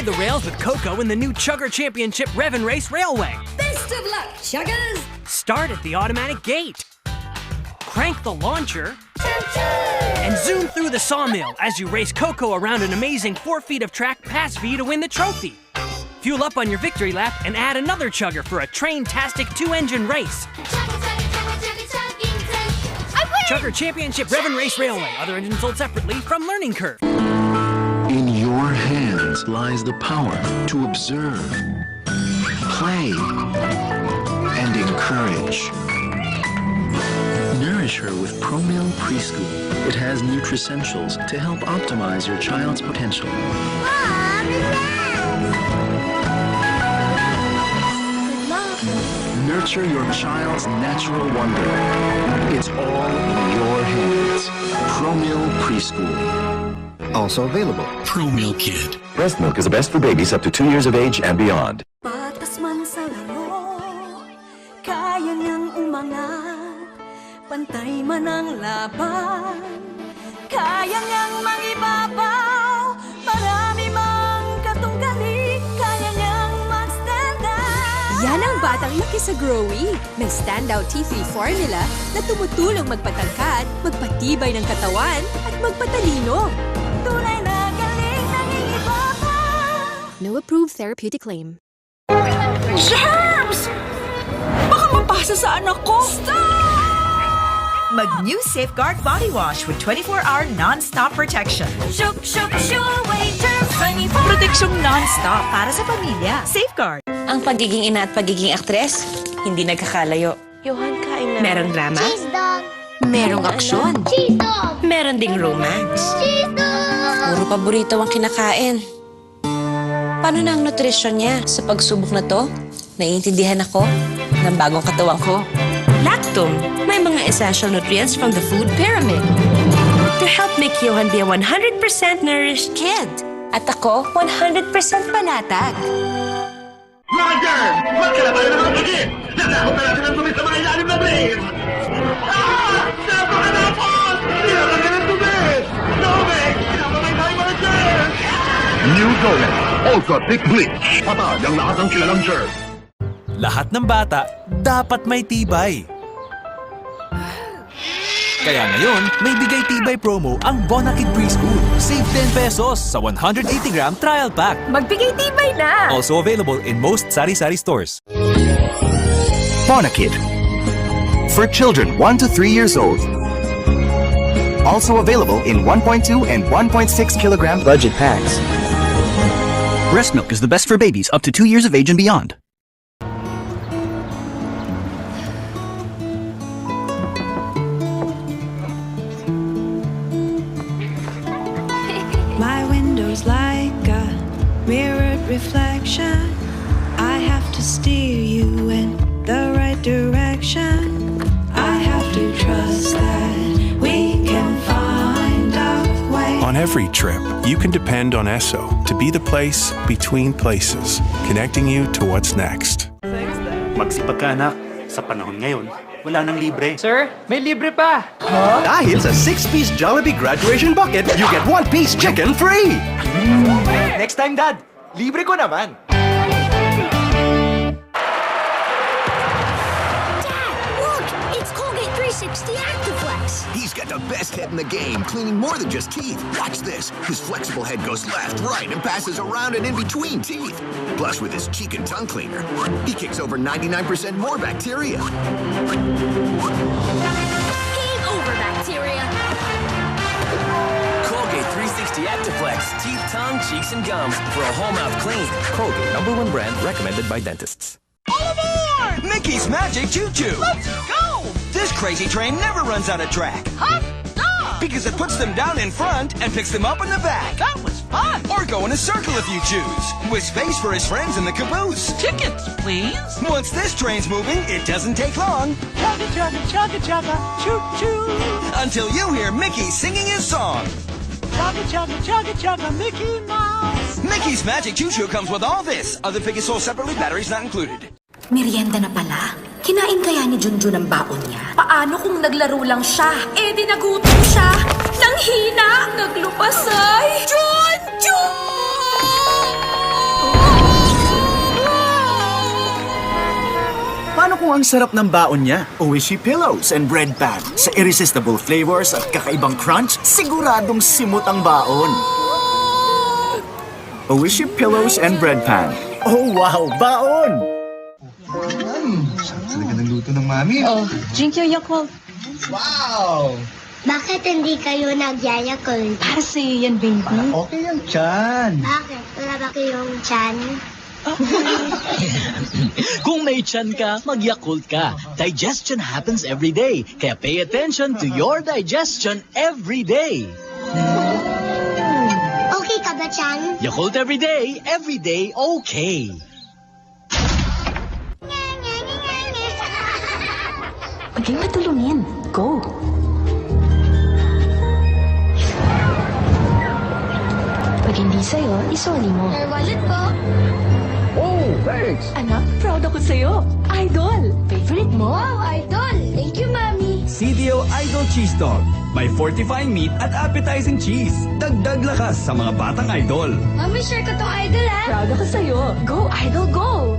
the rails with Coco in the new Chugger Championship Rev and Race Railway. Best of luck, Chuggers! Start at the automatic gate. Crank the launcher. And zoom through the sawmill as you race Coco around an amazing 4 feet of track past V to win the trophy. Fuel up on your victory lap and add another Chugger for a train-tastic 2-engine race. Chugger Championship Rev and Race Railway. Other engines sold separately from Learning Curve. In your hands lies the power to observe, play, and encourage. Nourish her with ProMill Preschool. It has nutricentials to help optimize your child's potential. Nurture your child's natural wonder. It's all in your hands. ProMill Preschool. Also available. ProMill Kid. Breast milk is the best for babies up to 2 years of age and beyond. Patas man sa laro, kaya niyang umangat. Pantay man ang laban, kaya niyang mangibabaw. Marami mang katunggali, kaya niyang mag-stand out. Yan ang batang laki sa Growy. May standout T3 formula na tumutulong magpatangkad, magpatibay ng katawan, at magpatalino. Tunay na galing nangingibabaw. No approved therapeutic claim. Germs! Baka mapasa sa anak ko! Stop! Mag-new Safeguard Body Wash with 24-hour non-stop protection. Shook, shook, shook, wait, germs, 24. Proteksyong non-stop para sa pamilya. Safeguard. Ang pagiging ina at pagiging aktres, hindi nagkakalayo. Johan, kain na. Merong drama, Cheese dog! merong aksyon, Cheese dog! meron ding romance. Cheese dog! Puro paborito ang kinakain. Paano na ang nutrisyon niya? Sa pagsubok na to, naiintindihan ako ng bagong katawan ko. Lactum, may mga essential nutrients from the food pyramid to help make Johan be a 100% nourished kid. At ako, 100% panatag. Mother! Magkalaban na mga pagin! Nadakot na natin ang dumi sa mga ilalim na brain! Ah! Napakanapos! Nilalagyan ng dumi! Tubig! Pinapamay tayo mga germs! New Domex Ultra Thick Bleach. Patag ang lahat ng kilalang germs. Lahat ng bata dapat may tibay. Kaya ngayon, may bigay tibay promo ang Bonakid Preschool. Save 10 pesos sa 180-gram trial pack. Magbigay tibay na! Also available in most sari-sari stores. Bonakid. For children 1 to 3 years old. Also available in 1.2 and 1.6 kilogram budget packs. Breast milk is the best for babies up to 2 years of age and beyond. My window's like a mirrored reflection. I have to steer you in the right direction. I have to trust that we can find a way. On every trip, you can depend on Esso to be the place between places, connecting you to what's next. Magsipag ka, anak. Sa panahon ngayon, wala nang libre. Sir, may libre pa! Dahil sa 6-piece Jollibee graduation bucket, you get 1-piece chicken free! Next time, Dad, libre ko naman! It's Colgate 360 Actiflex. He's got the best head in the game, cleaning more than just teeth. Watch this. His flexible head goes left, right, and passes around and in between teeth. Plus, with his cheek and tongue cleaner, he kicks over 99% more bacteria. Game over, bacteria. Colgate 360 Actiflex. Teeth, tongue, cheeks, and gums for a whole mouth clean. Colgate, #1 brand recommended by dentists. All aboard! Mickey's Magic Choo Choo! Let's go! This crazy train never runs out of track. Huh? Because it puts them down in front and picks them up in the back. That was fun! Or go in a circle if you choose. With space for his friends in the caboose. Tickets, please! Once this train's moving, it doesn't take long. Chugga, chugga, chugga, chugga, choo-choo! Until you hear Mickey singing his song. Chugga, chugga, chugga, chugga, Mickey Mouse! Mickey's Magic Choo Choo comes with all this. Other figures sold separately, batteries not included. Merienda na pala. Kinain kaya ni Junjun ang baon niya? Paano kung naglaro lang siya? Eh di nagutom siya. Nang hina, naglupasay. Junjun! Paano kung ang sarap ng baon niya? Oishi Pillows and Bread Pan. Sa irresistible flavors at kakaibang crunch, siguradong simot ang baon. Oishi Pillows and Bread Pan. Oh wow, baon! Sarap talaga ng luto ng mami. Oh, drink your Yakult. Wow! Bakit hindi kayo nagyayakul? Para sa'yo yan, baby. Okay yan, Chan. Bakit? Wala ba kayong chan? Kung may tiyan ka, mag-Yakult ka. Digestion happens every day. Kaya pay attention to your digestion every day. Okay ka ba, chan? Yakult every day okay. Huwag kayong matulungin. Go! Pag hindi sa'yo, isoli mo. Your wallet po. Oh, thanks. Anak, proud ako sa'yo. Idol! Favorite mo? Wow, idol. Thank you, mami. CDO Idol Cheese Dog. May fortifying meat at appetizing cheese. Dagdag lakas sa mga batang idol. Mami, share ko tong idol, ha? Proud ako sa'yo. Go, Idol, go!